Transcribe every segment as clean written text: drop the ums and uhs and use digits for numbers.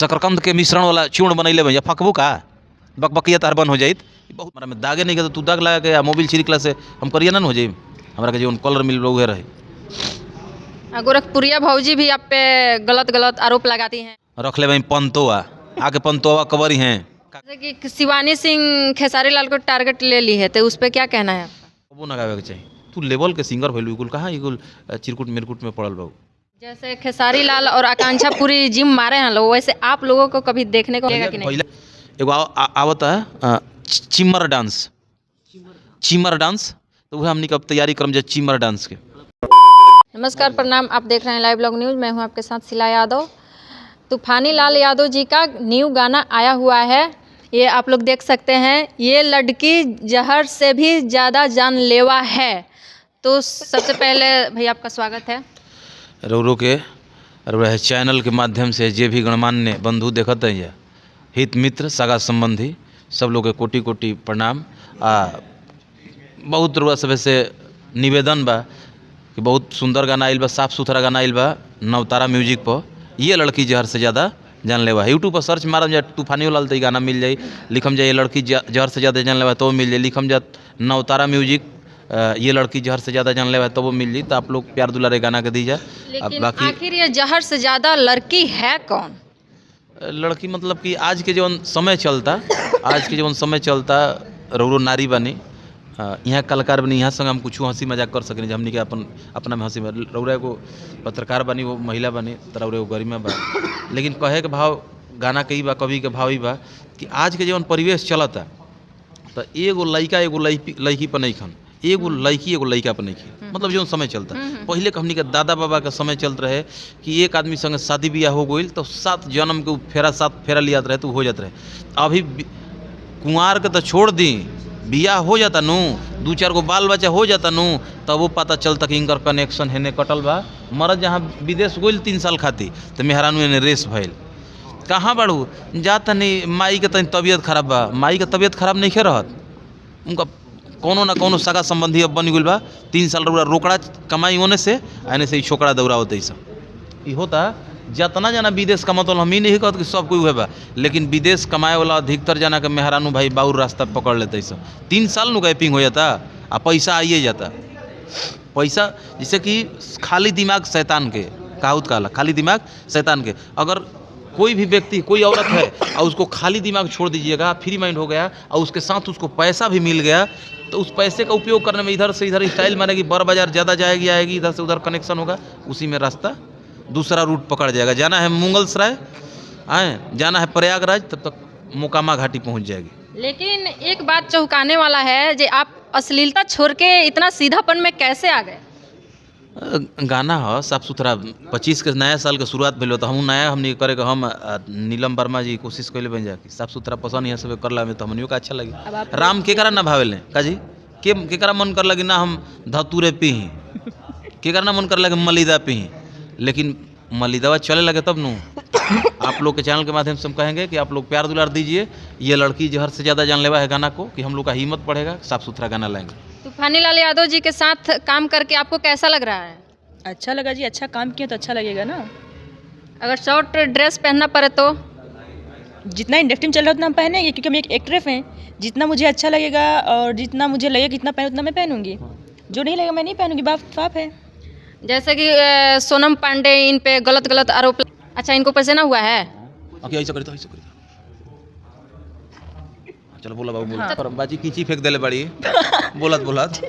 शकरकंद के मिश्रण वाला चूर्ण बनैले भैया फकबू का बकबकिया तार बन हो जाइत बहुत हमारा में दागे नहीं के तो तू दाग लगा के आ मोबिल छिड़कला से हम करिए ना हो जाई हमरा के जो कलर मिल रहा रहे। गोरखपुरिया भौजी भी आप पे गलत गलत आरोप लगाती हैं। रख ले भाई पंतोआ आके पंतोआ कवरी हैं जैसे कि शिवानी सिंह खेसारी लाल को टारगेट ले ली है तो उस पर क्या कहना है आपका? वो ना गावे के चाहिए तू लेवल के सिंगर भइल कुल कहाँ कुल चिरकुट मिरकुट में पड़ल रहू। जैसे खेसारी लाल और आकांक्षा पूरी जिम मारे हैं लोग वैसे आप लोगों को कभी देखने को मिलेगा कि नहीं? पहले एगो आवता है चिमर डांस तो वह हमने कब तैयारी करम जा चिमर डांस के। नमस्कार प्रणाम, आप देख रहे हैं लाइव ब्लॉग न्यूज़। मैं हूं आपके साथ शिला यादव। तूफानी लाल यादव जी का न्यू गाना आया हुआ है, ये आप लोग देख सकते हैं। ये लड़की जहर से भी ज़्यादा जानलेवा है। तो सबसे पहले भैया आपका स्वागत है। रो के चैनल के माध्यम से जे भी गणमान्य बंधु देखते हैं हित मित्र सगा संबंधी सब लोग के कोटि कोटि प्रणाम। बहुत रुआ सब से निवेदन बा कि बहुत सुंदर गाना आइल बा, साफ़ सुथरा गाना आइल बा नवतारा म्यूजिक पर। ये लड़की जहर से ज़्यादा जानलेवा है। यूट्यूब पर सर्च मारम जा तूफानी लाल तो गाना मिल जाए, लिखम जाए ये लड़की जहर से ज़्यादा जानलेवा तो वो मिल जाए, लिखम जा नवतारा म्यूजिक ये लड़की जहर से ज़्यादा जानलेवा है तो वो मिल जाए। तो आप लोग प्यार दुलारे गाना के दीजिए। लेकिन आखिर ये जहर से ज़्यादा लड़की है कौन? लड़की मतलब कि आज के जवन समय चलता रौरो नारी बनी यहाँ कलाकार बनी, यहाँ संग हम कुछ हंसी मजाक कर सकें हमने के अपना में हंसी रौरा एगो पत्रकार बनी, वो महिला बनी तो रौरा एगो गरिमा बा। लेकिन कहे के भाव गाना के ही बा, कवि के भाव ही बा कि आज के जवन परिवेश चलता तो एगो लड़का एगो लड़की पर नहीं खन, एगो लड़की एगो लड़का पर नहीं खी। मतलब जो समय चलता पहले हमनी के दादा बाबा का समय चलत रहे कि एक आदमी संग शादी ब्याह हो गई तो 7 जन्म के सात फेरा लियात रहे तो हो जात रहे। अभी कुंवार के तो छोड़ दी, बियाह हो जाता नू, 2-4 गो बाल बच्चा हो जाता नू, तब वो पता चलता कि इनकर कनेक्शन हेने कटल बा। मरद जहाँ विदेश गई 3 साल खातिर तो मेहरानू एने रेस भइल। कहाँ बढ़ू जाता नहीं, माई के तनी तबीयत खराब बा, माई के तबीयत खराब नहीं खे रहत, उनका कोनो ना कोनो सगा संबंधी अब बन गई बा। 3 साल रोकड़ा कमाई होने से आने से ही छोकरा दौड़ा होते ही सब ये होता। जितना जना विदेश का मतलब हम ही नहीं कहते कि सब कोई हुए बा, लेकिन विदेश कमाए वाला अधिकतर जना के मेहरानू भाई बाउर रास्ता पकड़ लेते सब। 3 साल नु गैपिंग हो जाता आ पैसा आइए जाता। पैसा जैसे कि खाली दिमाग शैतान के कहावत कहला, खाली दिमाग शैतान के। अगर कोई भी व्यक्ति कोई औरत है और उसको खाली दिमाग छोड़ दीजिएगा, फ्री माइंड हो गया और उसके साथ उसको पैसा भी मिल गया तो उस पैसे का उपयोग करने में इधर से इधर स्टाइल मानेगी, बड़ बाजार ज़्यादा जाएगी आएगी, इधर से उधर कनेक्शन होगा, उसी में रास्ता दूसरा रूट पकड़ जाएगा। जाना है मुगलसराय जाना है प्रयागराज, तब तक मोकामा घाटी पहुंच जाएगी। लेकिन एक बात चौंकाने वाला है जो आप अश्लीलता छोड़ के इतना सीधापन में कैसे आ गए? गाना हो साफ सुथरा 25 के नया साल के शुरुआत भेलो तो हम नया हमने करे के हम नीलम वर्मा जी कोशिश कैले बन जाके साफ सुथरा पसंद यहाँ सब करला में तो हमनियों का अच्छा लगी। राम केकरा ना भावेले काजी केकरा मन कर लगी ना हम धतूरे पी, केकरा ना मन कर लगे मलिदा पी, लेकिन मलिदवा चले लगे तब नू। आप लोग के चैनल के माध्यम से हम कहेंगे कि आप लोग प्यार दुलार दीजिए। ये लड़की जहर से ज़्यादा जानलेवा है गाना को कि हम लोग का हिम्मत बढ़ेगा, साफ सुथरा गाना लाएंगे। तूफानी लाल यादव जी के साथ काम करके आपको कैसा लग रहा है? अच्छा लगा जी, अच्छा काम किया तो अच्छा लगेगा ना। अगर शॉर्ट ड्रेस पहनना पड़े तो? जितना इंडस्ट्री चल रहा है उतना हम पहनेंगे क्योंकि हम एक एक्ट्रेस हैं। जितना मुझे अच्छा लगेगा और जितना मुझे लगेगा कितना पहन उतना मैं पहनूंगी, जो नहीं लगेगा मैं नहीं पहनूंगी, बात साफ है। जैसे कि सोनम पांडे इन पे गलत आरोप। अच्छा, इनको पसीना हुआ है? ऐसा करी चलो बोला बाबू बोला बाजी कीची फेंक देले बड़ी बोलत।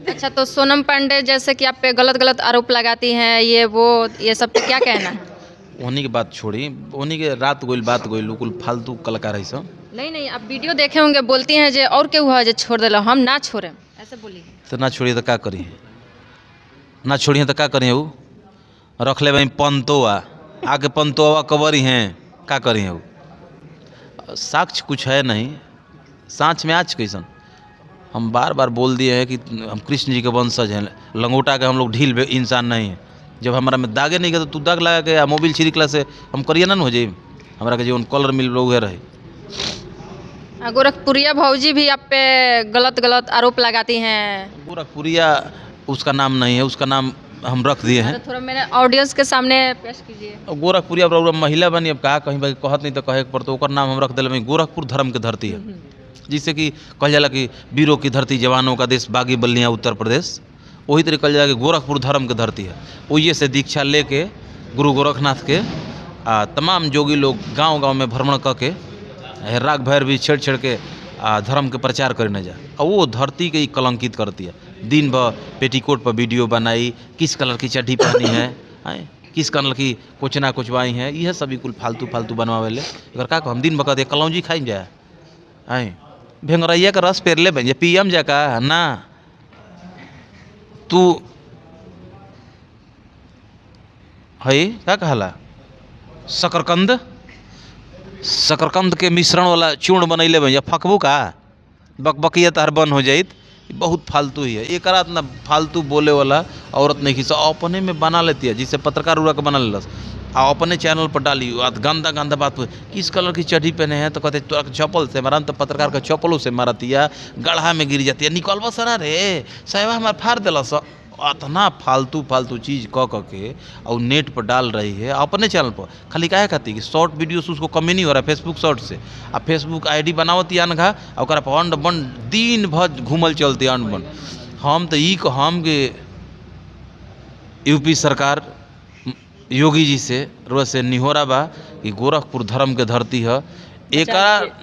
अच्छा, तो सोनम पांडे जैसे कि आप पे गलत आरोप लगाती हैं, ये सब पे क्या कहना है? उन्हीं की बात छोड़ी, उन्हीं के रात गोइल बात गोइल कुल फालतू कलाकार है सब। नहीं, आप वीडियो देखे होंगे, बोलती हैं जो और क्यों हुआ जो छोड़ देला, हम ना छोड़े ऐसे बोली। तो ना छोड़िए तो क्या करिए, ना छोड़िए तो क्या करिए, वो रख ले भाई पंतोआ आके पंतोआ कवरी हैं क्या करिए। वो साक्ष्य कुछ है नहीं, सांच में आज कैसन। हम बार बार बोल दिए हैं कि हम कृष्ण जी के वंशज हैं, लंगोटा के हम लोग ढील इंसान नहीं हैं। जब हमारा में दागे नहीं गए तो तू दाग लगा के आ मोबिल छिड़कला से हम करिए ना हो जाए, हमारा के जो कलर मिल रहा रहे। गोरखपुरिया भौजी भी आप पे गलत आरोप लगाती हैं। गोरखपुरिया उसका नाम नहीं है, उसका नाम हम रख दिए हैं। तो थोड़ा मेरे ऑडियंस के सामने पेश कीजिए। गोरखपुरी अब रउरा महिला बनी, अब कहा कहीं बाकी कहत नहीं तो कहे पर, तो ओकर नाम हम रख दिले भाई गोरखपुर धर्म के धरती है। जिससे कि कहल जाला कि वीरों की धरती, जवानों का देश, बागी बलिया उत्तर प्रदेश, वही तरीके कहल जाला कि गोरखपुर धर्म के धरती है। वही से दीक्षा लेके गुरु गोरखनाथ के तमाम जोगी लोग गांव-गांव में भ्रमण करके राग भैर भी छेड़ के धर्म के प्रचार करने जा, और वो धरती के ही कलंकित करती है। दिन भर पेटीकोट पर वीडियो बनाई, किस कलर की चड्ढी पहनी है, किस कलर की कुछ ना कुछ बाई है, यह सभी कुल फालतू फालतू बनवावे ले। अगर का हम दिन भर कलौजी खाई जाए, आए भेंगरैया का रस पेर ले बन पियम जा का ना, तू है क्या कहला शकरकंद के मिश्रण वाला चूर्ण बनैले भैया फकबू का बकबकिया तार बन हो जाइत। बहुत फालतू ही है, एक रात ना फालतू बोले वाला औरत नहीं खींचा, अपने में बना लेती है, जिससे पत्रकार उड़ा के बना लेलस आ अपने चैनल पर डाली गंदा गंदा बात। किस कलर की चड्ढी पहने हैं तो कहते तोरा चप्पल से मारा, तो पत्रकार का चप्पलों से मारती है, गढ़ा में गिर जाती है, निकलवा सरा रे साहबा हमारे फाड़ दिलस। इतना फालतू फालतू चीज़ कह के और नेट पर डाल रही है अपने चैनल पर, खाली काहे खाती कि शॉर्ट वीडियोस उसको कमी नहीं हो रहा है फेसबुक शॉर्ट से। अब फेसबुक आईडी बनावती अनघा और अंड बन दिन भर घूमल चलती अंड बन। हम तो हम के यूपी सरकार योगी जी से रोज से निहोरा बा कि गोरखपुर धर्म के धरती है, एक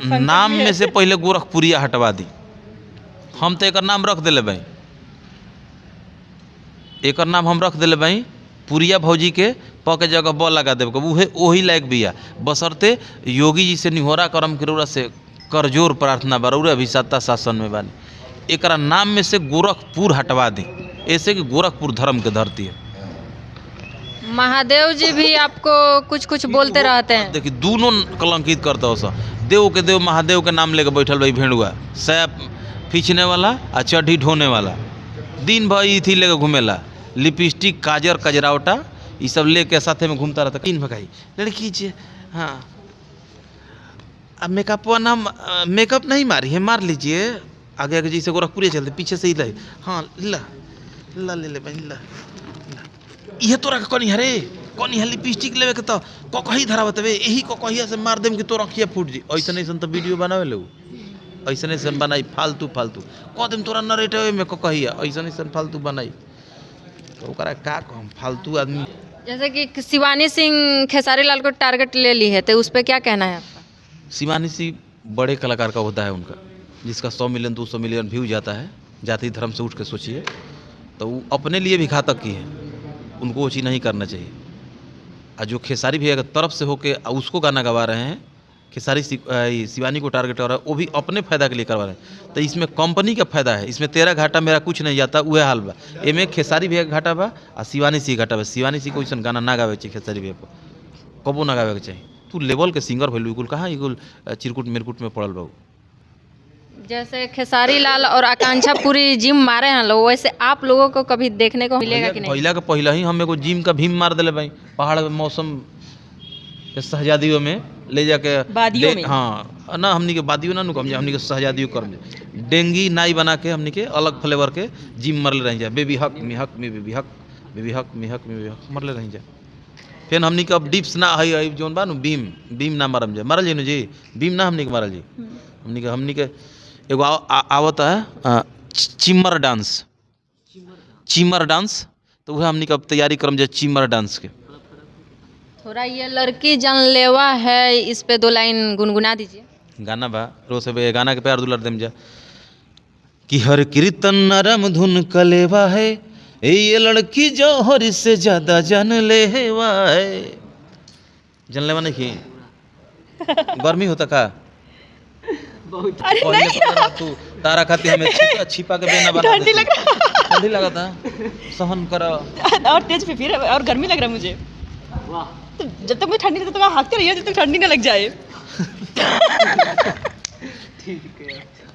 नाम में से पहले गोरखपुरिया हटवा दी। हम तो एक नाम रख दिले भाई, एक नाम हम रख दिले भाई पुरिया भौजी के प के जगह ब लगा देव, वही लायक बिया, बसरते योगी जी से निहोरा करम के से करजोर प्रार्थना बरौरा अभी सत्ता शासन में बानी, एक नाम में से गोरखपुर हटवा दी, ऐसे कि गोरखपुर धर्म के धरती है। महादेव जी भी आपको कुछ कुछ बोलते रहते हैं। देखिए दोनों कलंकित करता हो सा, देव के देव महादेव के नाम लेकर बैठल भाई भेड़ुआ, सैप खींचने वाला आ चड्ढी ढोने वाला, दिन भर इथी लेकर घूमेला, लिपस्टिक काजर कजरावटा ये सब लेके साथे में घूमता रहता। तीन भगाई लड़की जी, हाँ अब मेकअप नहीं मारी है, मार लीजिए आगे आगे जैसे गोरखपुरी चलते पीछे से ही ले, हाँ ला ला ले भाई ला, ये तोरा कनी हरे कनी है लिपस्टिक लेवे के तो कही धरावत वे यही कहिया से मार देम कि तोरा अखिया फूट जी। ऐसा नहीं तो वीडियो बनावे ले, ऐसा नहीं बनाई फालतू फालतू कह देम तोरा नरेटिव में कहिया, ऐसा नहीं फालतू बनाई तो का कहम फालतू आदमी। जैसे कि शिवानी सिंह खेसारी लाल को टारगेट ले ली है, तो उस पर क्या कहना है आपका? शिवानी सिंह बड़े कलाकार का होता है उनका, जिसका 100 मिलियन 200 मिलियन व्यू जाता है, जाति धर्म से उठ के सोचिए, तो वो अपने लिए भी घातक की है, उनको वो चीज़ नहीं करना चाहिए। और जो खेसारी भैया की तरफ से होके उसको गाना गवा रहे हैं, खेसारी शिवानी को टारगेट कर रहा है, वो भी अपने फ़ायदा के लिए करवा रहे हैं। तो इसमें कंपनी का फ़ायदा है, इसमें तेरा घाटा मेरा कुछ नहीं जाता, वह हाल बा। एमे खेसारी भैया घाटा बा और शिवानी सिंह घाटा बा। शिवानी सिंह को ऐसा गाना ना गावे चाहिए, खेसारी भैया पर कबो ना गावे के चाहिए। तू लेवल के सिंगर भैलू कुल कहाँ कुल चिरकुट मिरकुट में पड़ल बाबू। जैसे खेसारी लाल और आकांक्षा पूरी जिम मारे हैं लोग, वैसे आप लोगों को कभी देखने को मिलेगा कि नहीं? पहला का पहला ही हम एगो जिम का भीम मार दिले भाई, पहाड़ में मौसम शहजादियों में ले जाके वादियों में, हाँ ना हमनी के वादियों ना नुकम हमनी के शहजादियों कर डेंगी नाई बना के हमनी के अलग फ्लेवर के जिम मरले रह जाए, बेबी हक मी हक मी बेबी हक बेबी हक मी हक मी बेबी हक मरले रह जाए। फिर हमनी के अब डिप्स ना है जोन बा नु बीम ना मरम जाए, मरल जी जी बीम ना हमनी के मरल जी, हमनी के एगो आवत है चिमर डांस, तो वह हमनी के अब तैयारी करम जाए चिमर डांस के। थोड़ा ये लड़की जानलेवा है, इस पे 2 लाइन गुनगुना दीजिए। गाना बा रोज से गाना के प्यार दुलार देम जा कि हर कीर्तन नरम धुन कलेवा है, ये लड़की जौहर से ज्यादा जान लेवा है। जानलेवा नहीं गर्मी होता का बहुत, अरे नहीं तू तारा खाती हमें छिपा के बेना बना ठंडी लगा था सहन करो और तेज पे फिर और गर्मी लग रहा मुझे। तो जब तक मुझे ठंडी लगती तो हाँकते रहिए जब तक ठंडी ना लग जाए।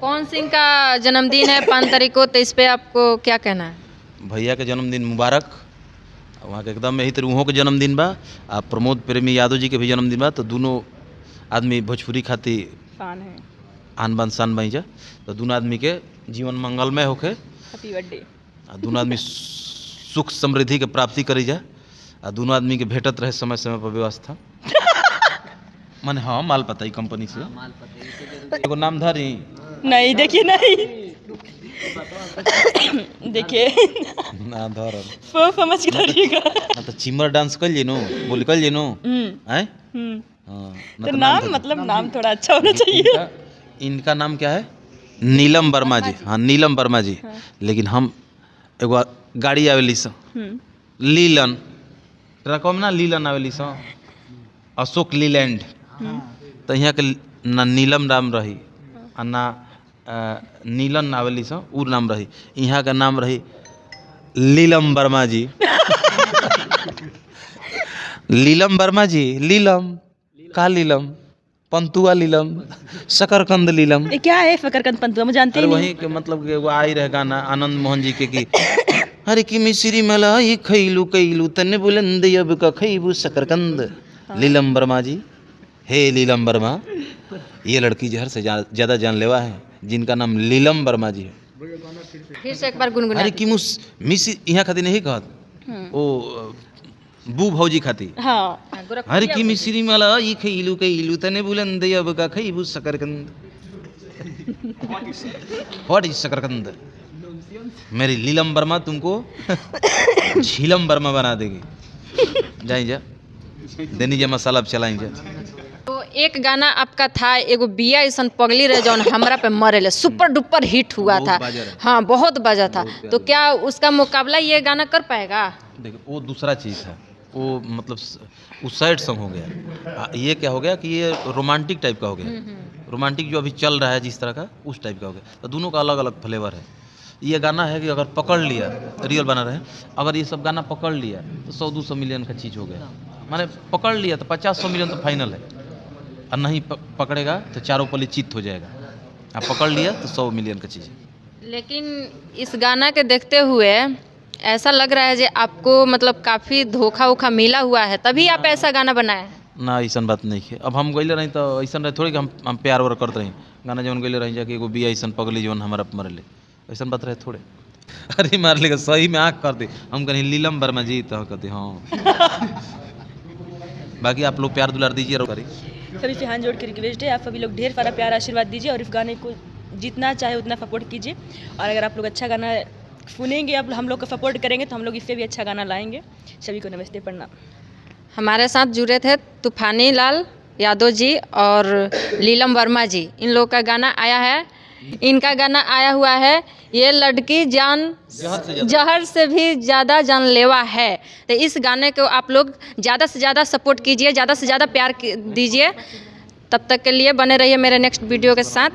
कौन सिंह का जन्मदिन है 5 तारीख को, तो इस पे आपको क्या कहना है? भैया के जन्मदिन मुबारक, वहाँ के एकदम यही तरह उहों के जन्मदिन बा, आ प्रमोद प्रेमी यादव जी के भी जन्मदिन बा। तो दोनों आदमी भोजपुरी खाती फान है, आन बान शान बन जा, तो दोनों आदमी के जीवन मंगलमय होके, हैप्पी बर्थडे। दोनों आदमी सुख समृद्धि के प्राप्ति करी जा आ दोनों आदमी के भेटत रहे समय समय पर व्यवस्था। माने हाँ माल पता ही कंपनी से एगो नाम धारी नहीं देखिए नहीं देखिए ना धर वो समझ के धरिएगा। ना तो चिमर डांस कर लेनो बोल कर लेनो हैं हाँ तो नाम मतलब नाम थोड़ा अच्छा होना चाहिए। इनका नाम क्या है? नीलम वर्मा जी। हाँ नीलम वर्मा जी। लेकिन हम एगो गाड़ी आवेली स लीलन रकम ना लीलन आवेली स अशोक लीलैंड तो यहाँ के ना नीलम नाम रही आ ना नीलन आवेली स उ नाम रही। यहाँ का नाम रही लीलम वर्मा जी। लीलम वर्मा जी। लीलम का लीलम पंतुआ लीलम शकरकंद लीलम। ये क्या है शकरकंद पंतुआ? मैं जानती अरे ही वही नहीं। के मतलब कि वो आई रहे गाना आनंद मोहन जी के कि अरे कि मिश्री मलाई खैलू कैलू तने बुलंद अब का खैबू शकरकंद। लीलम वर्मा जी। हे लीलम वर्मा, ये लड़की जहर से ज़्यादा जानलेवा है जिनका नाम लीलम वर्मा जी है। फिर से एक बार गुनगुना। अरे कि मिसी यहाँ खाती नहीं कहत ओ बू भौजी खाती। हाँ अरे कि मिश्री मलाई खैलू कैलू तने बुलंद अब का खैबू शकरकंद। व्हाट इज शकरकंद? मेरी लीलम वर्मा तुमको झीलम वर्मा बना देगी। जाई जा देनी जा मसाला अब चलाई जा। तो एक गाना आपका था एगो बिया ऐसन पगली रहे जौन हमरा पे मरेले सुपर डुपर हिट हुआ था। हाँ बहुत बजा था। तो क्या उसका मुकाबला ये गाना कर पाएगा? देखिए वो दूसरा चीज़ है, वो मतलब उस साइड सॉन्ग हो गया। ये क्या हो गया कि ये रोमांटिक टाइप का हो गया। रोमांटिक जो अभी चल रहा है जिस तरह का उस टाइप का हो गया। तो दोनों का अलग अलग फ्लेवर है। ये गाना है कि अगर पकड़ लिया रियल बना रहे, अगर ये सब गाना पकड़ लिया तो 100-200 मिलियन का चीज़ हो गया। माने पकड़ लिया तो 50-100 मिलियन तो फाइनल है, और नहीं पकड़ेगा तो चारों पल्ली चित्त हो जाएगा। आप पकड़ लिया तो 100 मिलियन का चीज़ है। लेकिन इस गाना के देखते हुए ऐसा लग रहा है कि आपको मतलब काफ़ी धोखा वोखा मिला हुआ है तभी आप ऐसा गाना बनाए हैं। ना ऐसा बात नहीं है। अब हम गईले रही तो ऐसा रहे थोड़ी कि हम प्यार वार करते रही गाना जौन गईले रही जाके एगो बिया ऐसा पगली जौन हमारा मरले ऐसा बात रहे थोड़े। अरे मार लेगा सही में आँख कर दे हम कहीं लीलम वर्मा जी तो कहते हाँ। बाकी आप लोग प्यार दुलार दीजिए और करिए। सभी से हाथ जोड़ के रिक्वेस्ट है, आप सभी लोग ढेर सारा प्यार आशीर्वाद दीजिए और इस गाने को जितना चाहे उतना सपोर्ट कीजिए। और अगर आप लोग अच्छा गाना सुनेंगे, आप हम लोग को सपोर्ट करेंगे तो हम लोग इससे भी अच्छा गाना लाएंगे। सभी को नमस्ते प्रणाम। हमारे साथ जुड़े थे तूफानी लाल यादव जी और लीलम वर्मा जी। इन लोग का गाना आया है, इनका गाना आया हुआ है ये लड़की जहर से भी ज़्यादा जानलेवा है। तो इस गाने को आप लोग ज़्यादा से ज़्यादा सपोर्ट कीजिए, ज़्यादा से ज़्यादा प्यार दीजिए। तब तक के लिए बने रहिए मेरे नेक्स्ट वीडियो के साथ।